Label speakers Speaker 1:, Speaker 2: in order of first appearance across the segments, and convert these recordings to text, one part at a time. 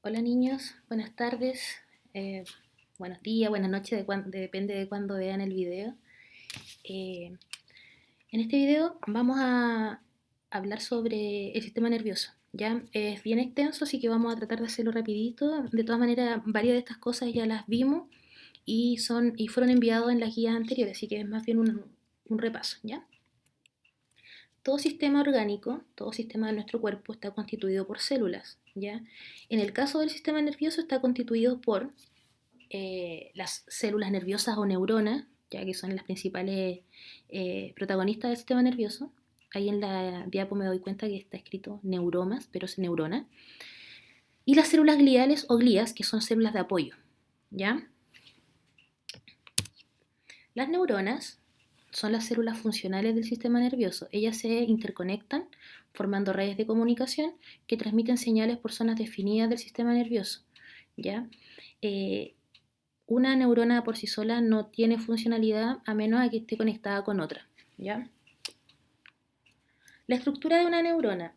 Speaker 1: Hola niños, buenas tardes, buenos días, buenas noches, depende de cuándo vean el video. En este video vamos a hablar sobre el sistema nervioso. Ya es bien extenso, así que vamos a tratar de hacerlo rapidito. De todas maneras, varias de estas cosas ya las vimos y fueron enviados en las guías anteriores, así que es más bien un repaso, ¿ya? Todo sistema orgánico, todo sistema de nuestro cuerpo está constituido por células, ¿ya? En el caso del sistema nervioso está constituido por las células nerviosas o neuronas, ya que son las principales protagonistas del sistema nervioso. Ahí en la diapo me doy cuenta que está escrito neuromas, pero es neurona. Y las células gliales o glías, que son células de apoyo, ¿ya? Las neuronas son las células funcionales del sistema nervioso. Ellas se interconectan formando redes de comunicación que transmiten señales por zonas definidas del sistema nervioso, ¿ya? Una neurona por sí sola no tiene funcionalidad a menos de que esté conectada con otra, ¿ya? La estructura de una neurona.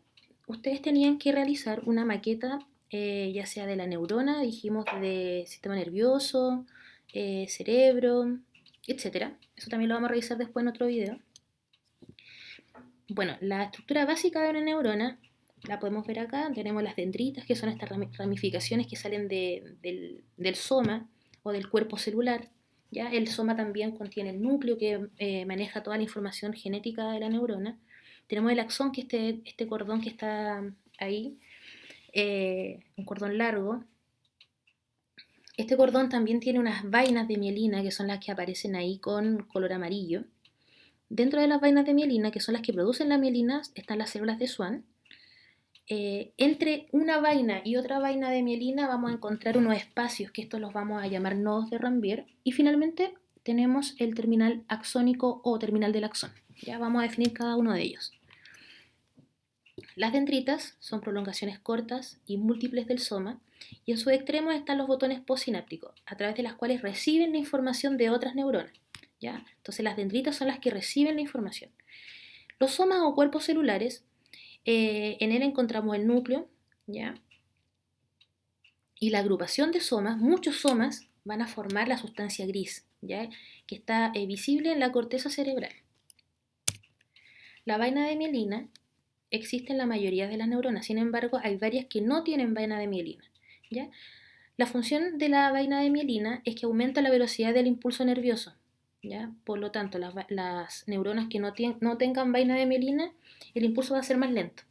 Speaker 1: Ustedes tenían que realizar una maqueta, ya sea de la neurona, dijimos de sistema nervioso, cerebro, etcétera. Eso también lo vamos a revisar después en otro video. Bueno, la estructura básica de una neurona la podemos ver acá. Tenemos las dendritas, que son estas ramificaciones que salen del soma o del cuerpo celular. ¿Ya? El soma también contiene el núcleo que maneja toda la información genética de la neurona. Tenemos el axón, que es este cordón que está ahí, un cordón largo. Este cordón también tiene unas vainas de mielina, que son las que aparecen ahí con color amarillo. Dentro de las vainas de mielina, que son las que producen la mielina, están las células de Schwann. Entre una vaina y otra vaina de mielina vamos a encontrar unos espacios, que estos los vamos a llamar nodos de Ranvier. Y finalmente tenemos el terminal axónico o terminal del axón. Ya vamos a definir cada uno de ellos. Las dendritas son prolongaciones cortas y múltiples del soma, y en sus extremos están los botones postsinápticos, a través de las cuales reciben la información de otras neuronas. ¿Ya? Entonces las dendritas son las que reciben la información. Los somas o cuerpos celulares, en él encontramos el núcleo, ¿ya? Y la agrupación de somas. Muchos somas van a formar la sustancia gris, ¿ya? Que está visible en la corteza cerebral. La vaina de mielina existe en la mayoría de las neuronas, sin embargo hay varias que no tienen vaina de mielina, ¿ya? La función de la vaina de mielina es que aumenta la velocidad del impulso nervioso, ¿ya? Por lo tanto, las neuronas que no tengan vaina de mielina, el impulso va a ser más lento.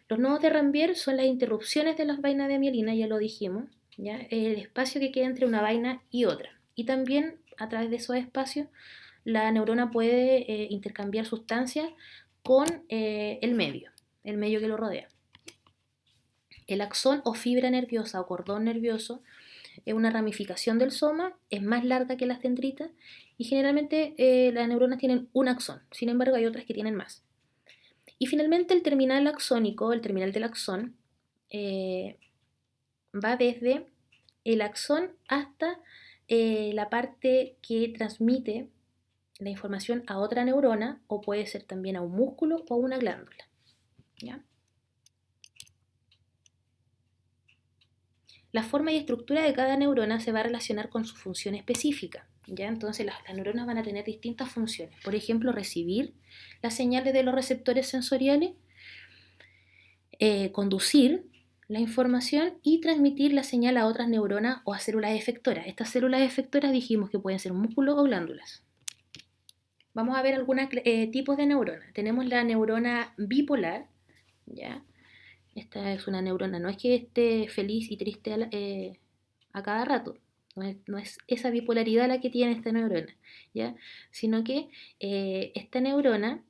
Speaker 1: Los nodos de Ranvier son las interrupciones de las vainas de mielina, ya lo dijimos, ¿ya? El espacio que queda entre una vaina y otra. Y también a través de esos espacios la neurona puede intercambiar sustancias con el medio que lo rodea. El axón o fibra nerviosa o cordón nervioso es una ramificación del soma, es más larga que las dendritas y generalmente las neuronas tienen un axón, sin embargo hay otras que tienen más. Y finalmente el terminal axónico, el terminal del axón, va desde el axón hasta la parte que transmite la información a otra neurona, o puede ser también a un músculo o a una glándula, ¿ya? La forma y estructura de cada neurona se va a relacionar con su función específica, ¿ya? Entonces las neuronas van a tener distintas funciones. Por ejemplo, recibir las señales de los receptores sensoriales, conducir la información y transmitir la señal a otras neuronas o a células efectoras. Estas células efectoras dijimos que pueden ser músculos o glándulas. Vamos a ver algunos tipos de neuronas. Tenemos la neurona bipolar, ¿ya? Esta es una neurona, no es que esté feliz y triste a cada rato, no es esa bipolaridad la que tiene esta neurona, ¿ya? Sino que esta neurona,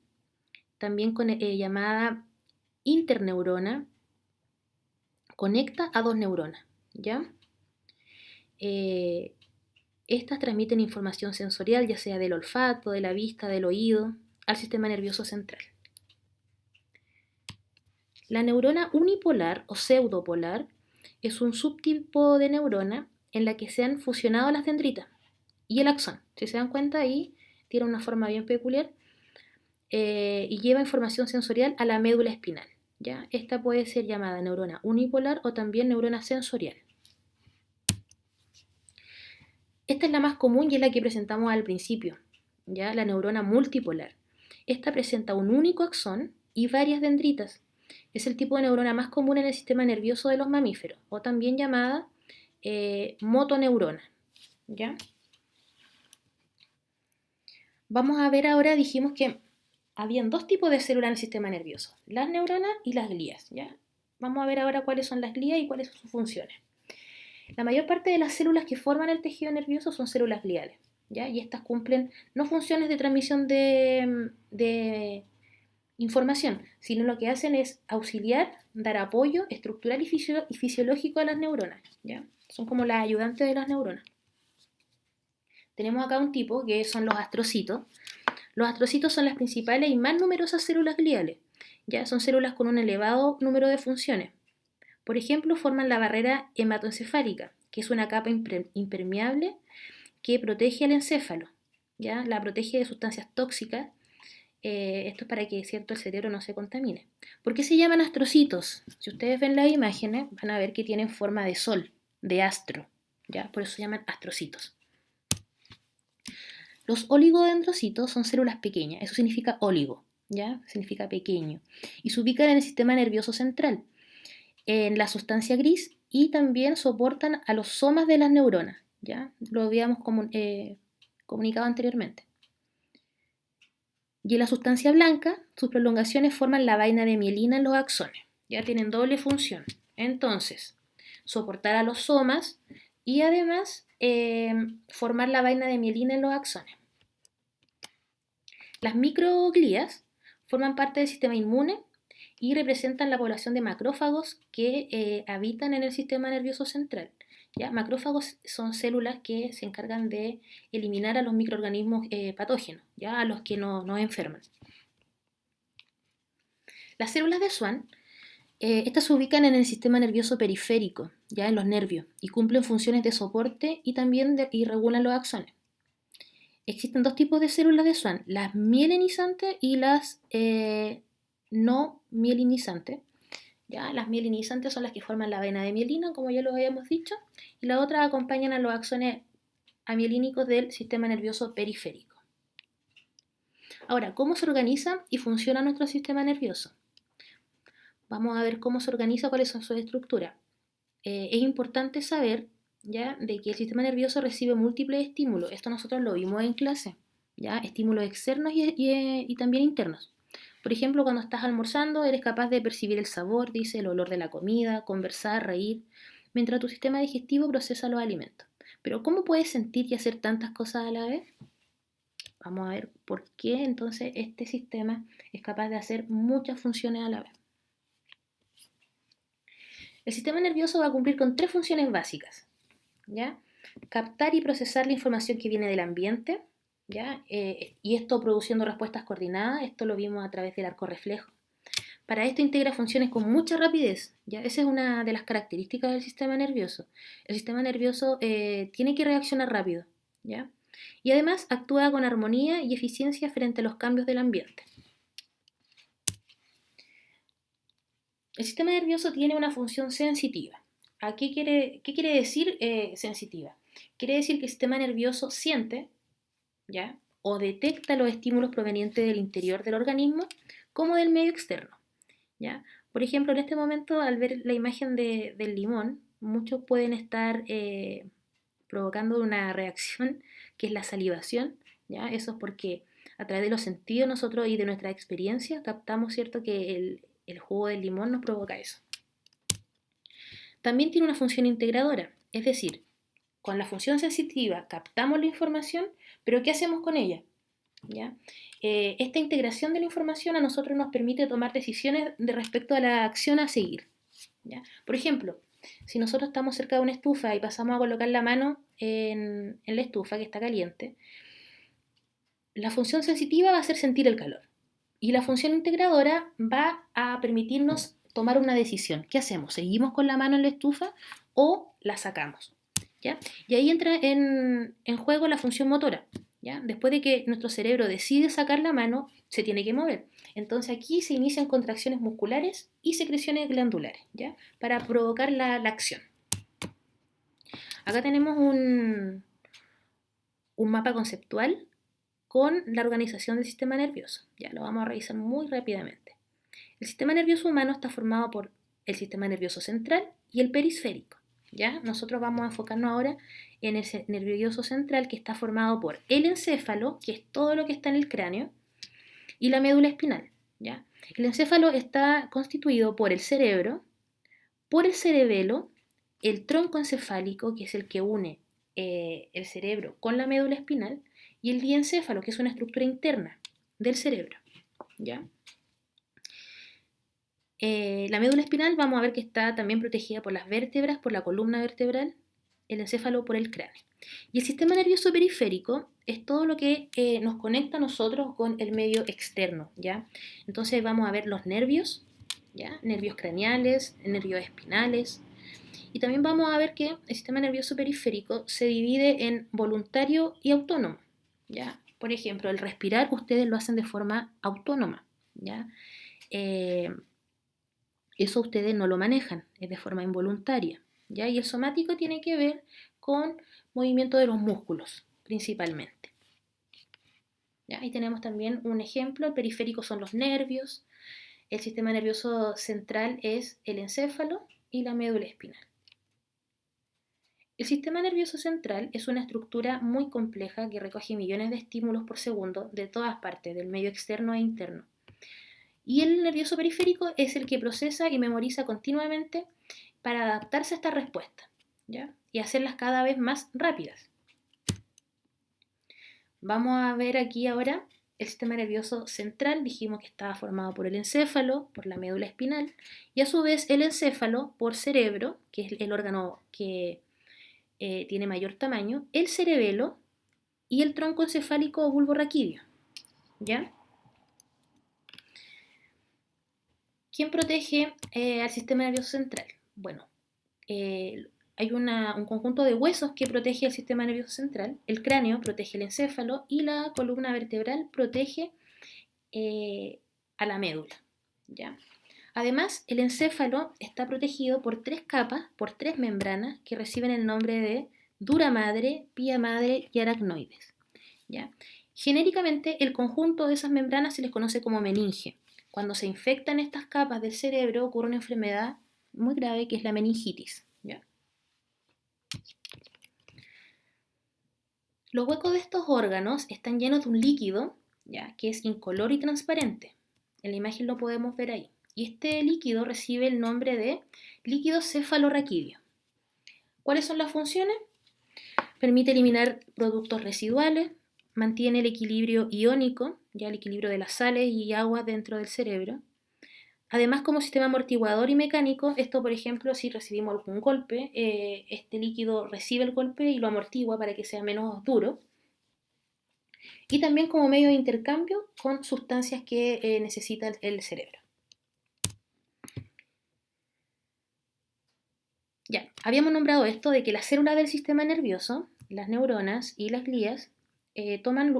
Speaker 1: también llamada interneurona, conecta a dos neuronas, ¿ya? Estas transmiten información sensorial, ya sea del olfato, de la vista, del oído, al sistema nervioso central. La neurona unipolar o pseudopolar es un subtipo de neurona en la que se han fusionado las dendritas y el axón. Si se dan cuenta, ahí tiene una forma bien peculiar y lleva información sensorial a la médula espinal, ¿ya? Esta puede ser llamada neurona unipolar o también neurona sensorial. Esta es la más común y es la que presentamos al principio, ¿ya? La neurona multipolar. Esta presenta un único axón y varias dendritas. Es el tipo de neurona más común en el sistema nervioso de los mamíferos, o también llamada motoneurona, ¿ya? Vamos a ver ahora, dijimos que habían dos tipos de células en el sistema nervioso, las neuronas y las glías, ¿ya? Vamos a ver ahora cuáles son las glías y cuáles son sus funciones. La mayor parte de las células que forman el tejido nervioso son células gliales, ¿ya? Y estas cumplen no funciones de transmisión de información, sino lo que hacen es auxiliar, dar apoyo estructural y fisiológico a las neuronas, ¿ya? Son como las ayudantes de las neuronas. Tenemos acá un tipo que son los astrocitos. Los astrocitos son las principales y más numerosas células gliales, ¿ya? Son células con un elevado número de funciones. Por ejemplo, forman la barrera hematoencefálica, que es una capa impermeable que protege al encéfalo, ¿ya? La protege de sustancias tóxicas. Esto es para que, ¿cierto?, el cerebro no se contamine. ¿Por qué se llaman astrocitos? Si ustedes ven las imágenes, van a ver que tienen forma de sol, de astro, ¿ya? Por eso se llaman astrocitos. Los oligodendrocitos son células pequeñas, eso significa oligo, ¿ya? Significa pequeño. Y se ubican en el sistema nervioso central, en la sustancia gris, y también soportan a los somas de las neuronas, ¿ya? Lo habíamos comunicado anteriormente. Y en la sustancia blanca, sus prolongaciones forman la vaina de mielina en los axones. Ya tienen doble función. Entonces, soportar a los somas y además formar la vaina de mielina en los axones. Las microglías forman parte del sistema inmune y representan la población de macrófagos que habitan en el sistema nervioso central. ¿Ya? Macrófagos son células que se encargan de eliminar a los microorganismos patógenos, ¿ya? A los que nos enferman. Las células de Schwann, estas se ubican en el sistema nervioso periférico, ya en los nervios, y cumplen funciones de soporte y también y regulan los axones. Existen dos tipos de células de Schwann, las mielinizantes y las no mielinizantes. ¿Ya? Las mielinizantes son las que forman la vena de mielina, como ya lo habíamos dicho, y las otras acompañan a los axones amielínicos del sistema nervioso periférico. Ahora, ¿cómo se organiza y funciona nuestro sistema nervioso? Vamos a ver cómo se organiza, cuáles son sus estructuras. Es importante saber, ¿ya?, de que el sistema nervioso recibe múltiples estímulos. Esto nosotros lo vimos en clase, ¿ya? Estímulos externos y también internos. Por ejemplo, cuando estás almorzando, eres capaz de percibir el sabor, dice, el olor de la comida, conversar, reír, mientras tu sistema digestivo procesa los alimentos. Pero ¿cómo puedes sentir y hacer tantas cosas a la vez? Vamos a ver por qué entonces este sistema es capaz de hacer muchas funciones a la vez. El sistema nervioso va a cumplir con tres funciones básicas, ¿ya? Captar y procesar la información que viene del ambiente, ¿ya? Y esto produciendo respuestas coordinadas. Esto lo vimos a través del arco reflejo. Para esto integra funciones con mucha rapidez, ¿ya? Esa es una de las características del sistema nervioso. El sistema nervioso tiene que reaccionar rápido, ¿ya? Y además actúa con armonía y eficiencia frente a los cambios del ambiente. El sistema nervioso tiene una función sensitiva. ¿Qué quiere decir sensitiva? Quiere decir que el sistema nervioso siente, ¿ya?, o detecta los estímulos provenientes del interior del organismo como del medio externo, ¿ya? Por ejemplo, en este momento, al ver la imagen del limón, muchos pueden estar provocando una reacción que es la salivación, ¿ya? Eso es porque a través de los sentidos nosotros y de nuestra experiencia captamos, ¿cierto?, que el jugo del limón nos provoca eso. También tiene una función integradora, es decir, con la función sensitiva captamos la información, pero ¿qué hacemos con ella? ¿Ya? Esta integración de la información a nosotros nos permite tomar decisiones respecto a la acción a seguir, ¿ya? Por ejemplo, si nosotros estamos cerca de una estufa y pasamos a colocar la mano en la estufa que está caliente, la función sensitiva va a hacer sentir el calor y la función integradora va a permitirnos tomar una decisión. ¿Qué hacemos? ¿Seguimos con la mano en la estufa o la sacamos? ¿Ya? Y ahí entra en juego la función motora, ¿ya? Después de que nuestro cerebro decide sacar la mano, se tiene que mover. Entonces aquí se inician contracciones musculares y secreciones glandulares, ¿ya? Para provocar la acción. Acá tenemos un mapa conceptual con la organización del sistema nervioso. Ya lo vamos a revisar muy rápidamente. El sistema nervioso humano está formado por el sistema nervioso central y el periférico. ¿Ya? Nosotros vamos a enfocarnos ahora en el nervioso central, que está formado por el encéfalo, que es todo lo que está en el cráneo, y la médula espinal. ¿Ya? El encéfalo está constituido por el cerebro, por el cerebelo, el tronco encefálico, que es el que une el cerebro con la médula espinal, y el diencéfalo, que es una estructura interna del cerebro. ¿Ya? La médula espinal vamos a ver que está también protegida por las vértebras, por la columna vertebral, el encéfalo por el cráneo. Y el sistema nervioso periférico es todo lo que nos conecta a nosotros con el medio externo, ¿ya? Entonces vamos a ver los nervios, ¿ya? Nervios craneales, nervios espinales. Y también vamos a ver que el sistema nervioso periférico se divide en voluntario y autónomo, ¿ya? Por ejemplo, el respirar ustedes lo hacen de forma autónoma, ¿ya? Eso ustedes no lo manejan, es de forma involuntaria, ¿ya? Y el somático tiene que ver con movimiento de los músculos, principalmente. ¿Ya? Ahí tenemos también un ejemplo, el periférico son los nervios, el sistema nervioso central es el encéfalo y la médula espinal. El sistema nervioso central es una estructura muy compleja que recoge millones de estímulos por segundo de todas partes, del medio externo e interno. Y el nervioso periférico es el que procesa y memoriza continuamente para adaptarse a esta respuesta, ¿ya? Y hacerlas cada vez más rápidas. Vamos a ver aquí ahora el sistema nervioso central. Dijimos que estaba formado por el encéfalo, por la médula espinal, y a su vez el encéfalo por cerebro, que es el órgano que tiene mayor tamaño, el cerebelo y el tronco encefálico o bulbo raquídeo, ¿ya? ¿Quién protege al sistema nervioso central? Bueno, hay un conjunto de huesos que protege el sistema nervioso central. El cráneo protege el encéfalo y la columna vertebral protege a la médula, ¿ya? Además, el encéfalo está protegido por 3 capas, por 3 membranas que reciben el nombre de dura madre, pía madre y aracnoides, ¿ya? Genéricamente, el conjunto de esas membranas se les conoce como meninge. Cuando se infectan estas capas del cerebro ocurre una enfermedad muy grave que es la meningitis, ¿ya? Los huecos de estos órganos están llenos de un líquido, ¿ya? Que es incoloro y transparente. En la imagen lo podemos ver ahí. Y este líquido recibe el nombre de líquido cefalorraquídeo. ¿Cuáles son las funciones? Permite eliminar productos residuales, mantiene el equilibrio iónico, ya el equilibrio de las sales y agua dentro del cerebro. Además, como sistema amortiguador y mecánico, esto, por ejemplo, si recibimos algún golpe, este líquido recibe el golpe y lo amortigua para que sea menos duro. Y también como medio de intercambio con sustancias que necesita el cerebro. Ya, habíamos nombrado esto de que las células del sistema nervioso, las neuronas y las glías, toman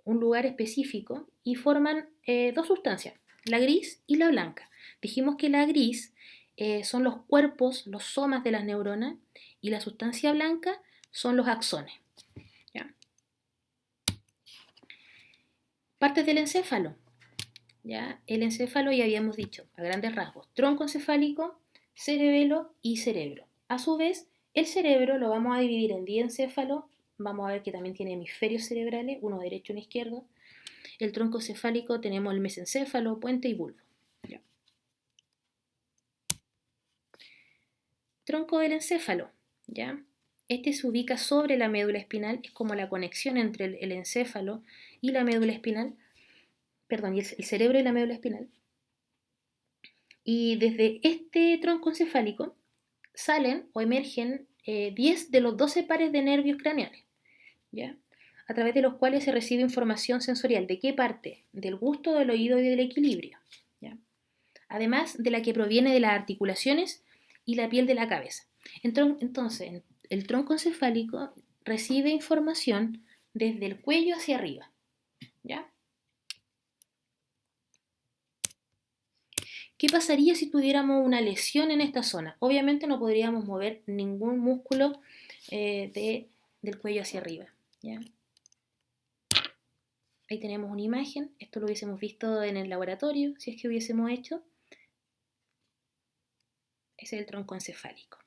Speaker 1: un lugar específico y forman 2 sustancias, la gris y la blanca. Dijimos que la gris son los cuerpos, los somas de las neuronas, y la sustancia blanca son los axones. ¿Ya? Partes del encéfalo. ¿Ya? El encéfalo ya habíamos dicho, a grandes rasgos, tronco encefálico, cerebelo y cerebro. A su vez, el cerebro lo vamos a dividir en diencéfalo, vamos a ver que también tiene hemisferios cerebrales, uno derecho y uno izquierdo. El tronco cefálico tenemos el mesencéfalo, puente y bulbo. ¿Ya? Tronco del encéfalo, ¿ya? Este se ubica sobre la médula espinal, es como la conexión entre el encéfalo y la médula espinal, perdón, y el cerebro y la médula espinal. Y desde este tronco encefálico salen o emergen 10 de los 12 pares de nervios craneales, ¿ya? A través de los cuales se recibe información sensorial. ¿De qué parte? Del gusto, del oído y del equilibrio, ¿ya? Además de la que proviene de las articulaciones y la piel de la cabeza. Entonces, el tronco encefálico recibe información desde el cuello hacia arriba, ¿ya? ¿Qué pasaría si tuviéramos una lesión en esta zona? Obviamente no podríamos mover ningún músculo del cuello hacia arriba, ¿ya? Ahí tenemos una imagen, esto lo hubiésemos visto en el laboratorio, si es que hubiésemos hecho. Ese es el tronco encefálico.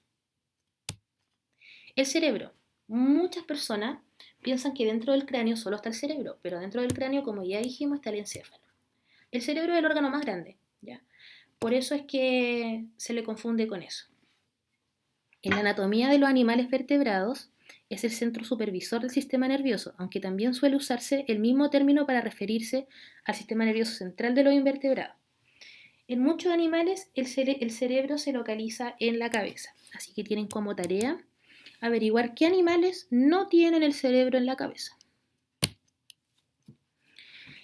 Speaker 1: El cerebro. Muchas personas piensan que dentro del cráneo solo está el cerebro, pero dentro del cráneo, como ya dijimos, está el encéfalo. El cerebro es el órgano más grande, ¿ya? Por eso es que se le confunde con eso. En la anatomía de los animales vertebrados es el centro supervisor del sistema nervioso, aunque también suele usarse el mismo término para referirse al sistema nervioso central de los invertebrados. En muchos animales el cerebro se localiza en la cabeza, así que tienen como tarea averiguar qué animales no tienen el cerebro en la cabeza.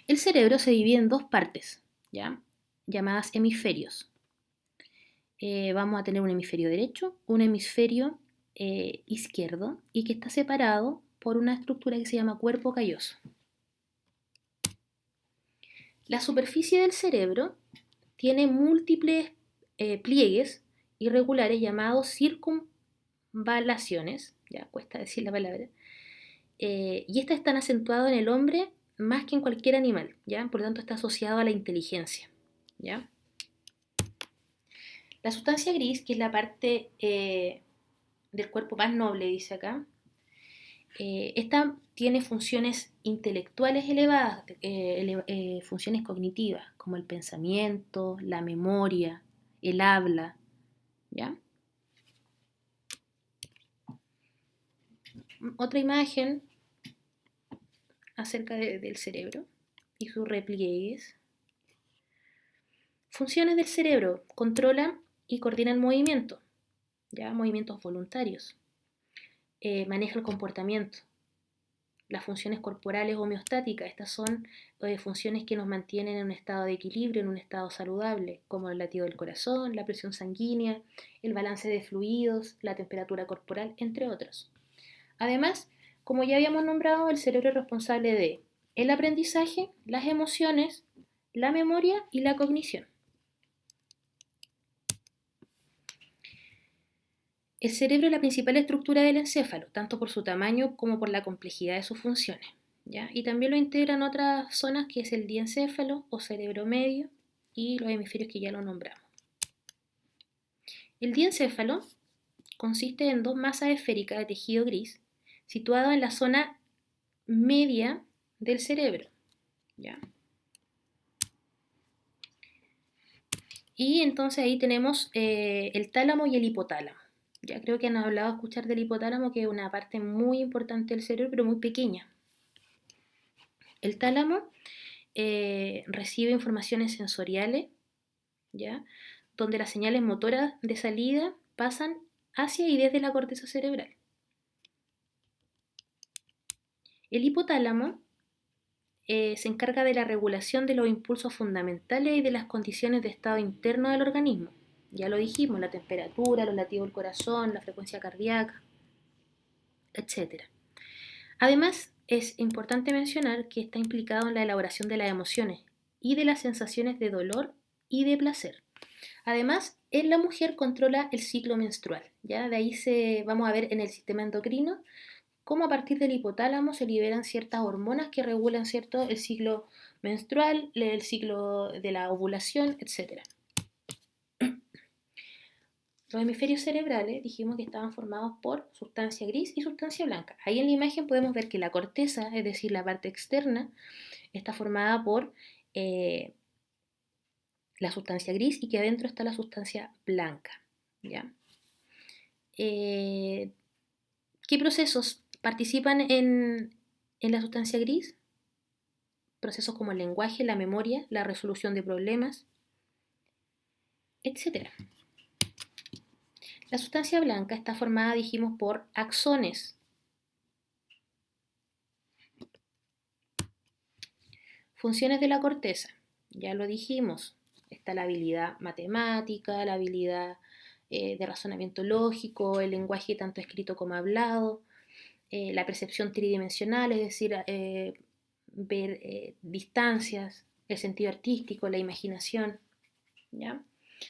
Speaker 1: El cerebro se divide en dos partes, ¿ya? Llamadas hemisferios. Vamos a tener un hemisferio derecho, un hemisferio izquierdo, y que está separado por una estructura que se llama cuerpo calloso. La superficie del cerebro tiene múltiples pliegues irregulares llamados circunvalaciones, ya cuesta decir la palabra, y estas están acentuadas en el hombre más que en cualquier animal, ¿ya? Por lo tanto está asociado a la inteligencia, ¿ya? La sustancia gris, que es la parte del cuerpo más noble, dice acá, esta tiene funciones intelectuales elevadas, funciones cognitivas, como el pensamiento, la memoria, el habla, ¿ya? Otra imagen acerca del cerebro y sus repliegues. Funciones del cerebro: controlan y coordinan movimientos, ¿ya? Movimientos voluntarios. Maneja el comportamiento. Las funciones corporales homeostáticas, estas son funciones que nos mantienen en un estado de equilibrio, en un estado saludable, como el latido del corazón, la presión sanguínea, el balance de fluidos, la temperatura corporal, entre otros. Además, como ya habíamos nombrado, el cerebro es responsable de el aprendizaje, las emociones, la memoria y la cognición. El cerebro es la principal estructura del encéfalo, tanto por su tamaño como por la complejidad de sus funciones, ¿ya? Y también lo integran otras zonas, que es el diencéfalo o cerebro medio y los hemisferios que ya lo nombramos. El diencéfalo consiste en dos masas esféricas de tejido gris situadas en la zona media del cerebro, ¿ya? Y entonces ahí tenemos el tálamo y el hipotálamo. Ya creo que han hablado a escuchar del hipotálamo, que es una parte muy importante del cerebro, pero muy pequeña. El tálamo recibe informaciones sensoriales, ¿ya? Donde las señales motoras de salida pasan hacia y desde la corteza cerebral. El hipotálamo se encarga de la regulación de los impulsos fundamentales y de las condiciones de estado interno del organismo. Ya lo dijimos, la temperatura, los latidos del corazón, la frecuencia cardíaca, etc. Además, es importante mencionar que está implicado en la elaboración de las emociones y de las sensaciones de dolor y de placer. Además, en la mujer controla el ciclo menstrual. ¿Ya? De ahí vamos a ver en el sistema endocrino cómo a partir del hipotálamo se liberan ciertas hormonas que regulan, ¿cierto?, el ciclo menstrual, el ciclo de la ovulación, etc. Los hemisferios cerebrales dijimos que estaban formados por sustancia gris y sustancia blanca. Ahí en la imagen podemos ver que la corteza, es decir, la parte externa, está formada por la sustancia gris y que adentro está la sustancia blanca, ¿ya? ¿Qué procesos participan en la sustancia gris? Procesos como el lenguaje, la memoria, la resolución de problemas, etc. La sustancia blanca está formada, dijimos, por axones. Funciones de la corteza, ya lo dijimos. Está la habilidad matemática, la habilidad de razonamiento lógico, el lenguaje tanto escrito como hablado, la percepción tridimensional, es decir, ver distancias, el sentido artístico, la imaginación, ¿ya?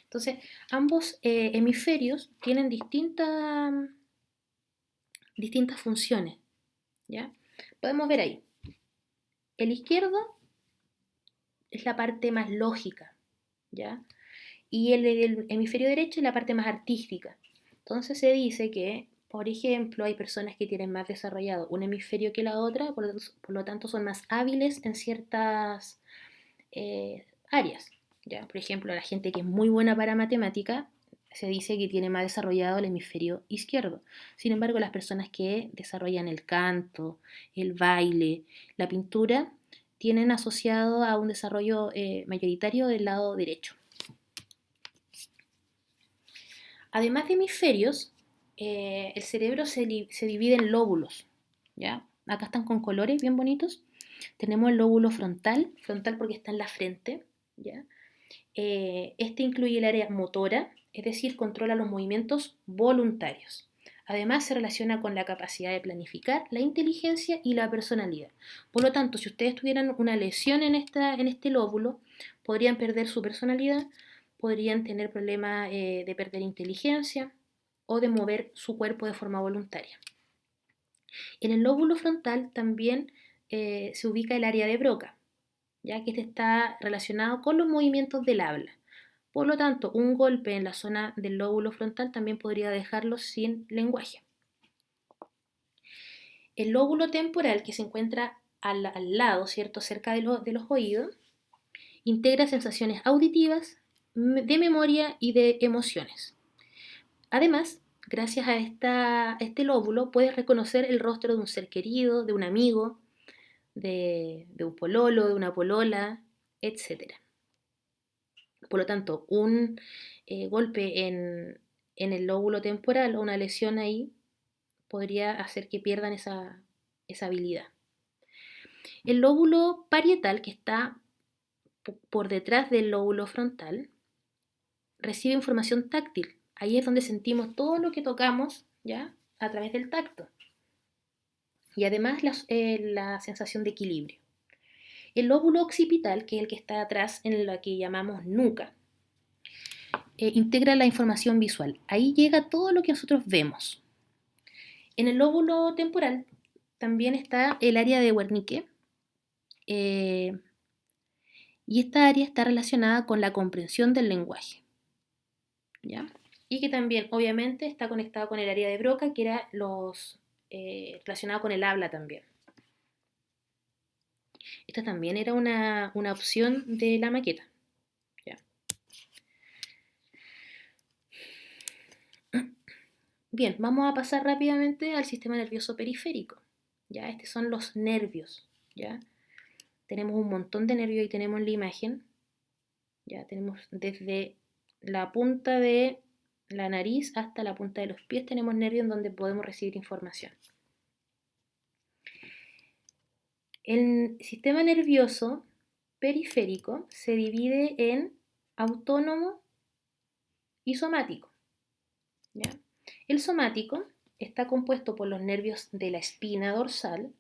Speaker 1: Entonces, ambos hemisferios tienen distintas funciones, ¿ya? Podemos ver ahí. El izquierdo es la parte más lógica, ¿ya? Y el hemisferio derecho es la parte más artística. Entonces se dice que, por ejemplo, hay personas que tienen más desarrollado un hemisferio que la otra, por lo tanto son más hábiles en ciertas áreas, ¿ya? Por ejemplo, la gente que es muy buena para matemática se dice que tiene más desarrollado el hemisferio izquierdo. Sin embargo, las personas que desarrollan el canto, el baile, la pintura, tienen asociado a un desarrollo mayoritario del lado derecho. Además de hemisferios, el cerebro se divide en lóbulos, ¿ya? Acá están con colores bien bonitos. Tenemos el lóbulo frontal porque está en la frente, ¿ya? Este incluye el área motora, es decir, controla los movimientos voluntarios. Además, se relaciona con la capacidad de planificar, la inteligencia y la personalidad. Por lo tanto, si ustedes tuvieran una lesión en este lóbulo, podrían perder su personalidad, podrían tener problemas de perder inteligencia o de mover su cuerpo de forma voluntaria. En el lóbulo frontal también se ubica el área de Broca, ya que este está relacionado con los movimientos del habla. Por lo tanto, un golpe en la zona del lóbulo frontal también podría dejarlo sin lenguaje. El lóbulo temporal, que se encuentra al lado, ¿cierto?, cerca de los oídos, integra sensaciones auditivas, de memoria y de emociones. Además, gracias a este lóbulo, puedes reconocer el rostro de un ser querido, de un amigo, de un pololo, de una polola, etc. Por lo tanto, un golpe en el lóbulo temporal o una lesión ahí podría hacer que pierdan esa habilidad. El lóbulo parietal, que está por detrás del lóbulo frontal, recibe información táctil. Ahí es donde sentimos todo lo que tocamos, ¿ya?, a través del tacto. Y además la sensación de equilibrio. El lóbulo occipital, que es el que está atrás en lo que llamamos nuca, integra la información visual. Ahí llega todo lo que nosotros vemos. En el lóbulo temporal también está el área de Wernicke, y esta área está relacionada con la comprensión del lenguaje, ¿ya? Y que también, obviamente, está conectado con el área de Broca, que era relacionado con el habla también. Esta también era una opción de la maqueta, ¿ya? Bien, vamos a pasar rápidamente al sistema nervioso periférico, ¿ya? Estos son los nervios, ¿ya? Tenemos un montón de nervios y tenemos la imagen, ¿ya? Tenemos desde la punta de la nariz hasta la punta de los pies, tenemos nervios en donde podemos recibir información. El sistema nervioso periférico se divide en autónomo y somático, ¿ya? El somático está compuesto por los nervios de la espina dorsal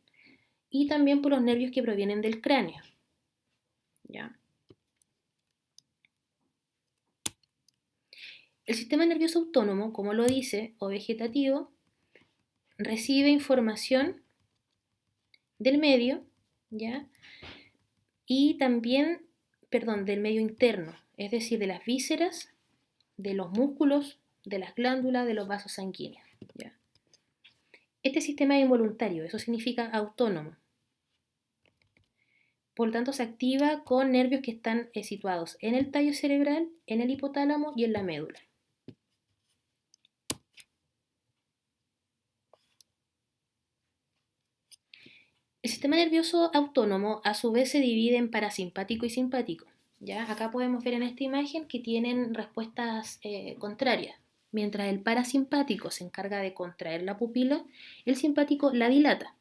Speaker 1: y también por los nervios que provienen del cráneo, ¿ya? El sistema nervioso autónomo, como lo dice, o vegetativo, recibe información del medio, ¿ya? Y también, del medio interno, es decir, de las vísceras, de los músculos, de las glándulas, de los vasos sanguíneos, ¿ya? Este sistema es involuntario, eso significa autónomo. Por lo tanto, se activa con nervios que están situados en el tallo cerebral, en el hipotálamo y en la médula. El sistema nervioso autónomo a su vez se divide en parasimpático y simpático, ¿ya? Acá podemos ver en esta imagen que tienen respuestas contrarias. Mientras el parasimpático se encarga de contraer la pupila, el simpático la dilata.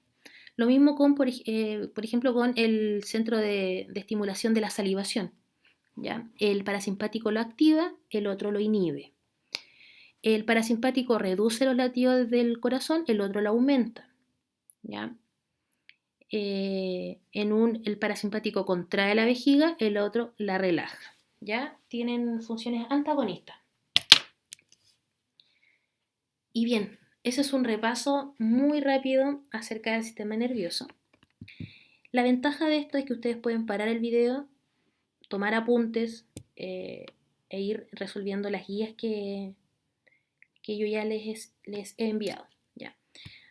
Speaker 1: Lo mismo con, por ejemplo, con el centro de estimulación de la salivación, ¿ya? El parasimpático lo activa, el otro lo inhibe. El parasimpático reduce los latidos del corazón, el otro lo aumenta. ¿ya? El parasimpático contrae la vejiga, el otro la relaja, ¿ya? Tienen funciones antagonistas. Y bien, ese es un repaso muy rápido acerca del sistema nervioso. La ventaja de esto es que ustedes pueden parar el video, tomar apuntes e ir resolviendo las guías que yo ya les he enviado, ¿ya?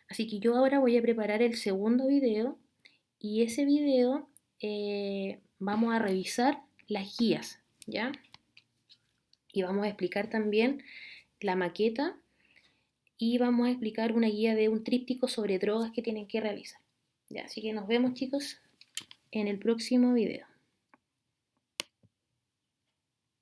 Speaker 1: Así que yo ahora voy a preparar el segundo video y ese video vamos a revisar las guías, ¿ya? Y vamos a explicar también la maqueta y vamos a explicar una guía de un tríptico sobre drogas que tienen que realizar. ¿Ya? Así que nos vemos, chicos, en el próximo video.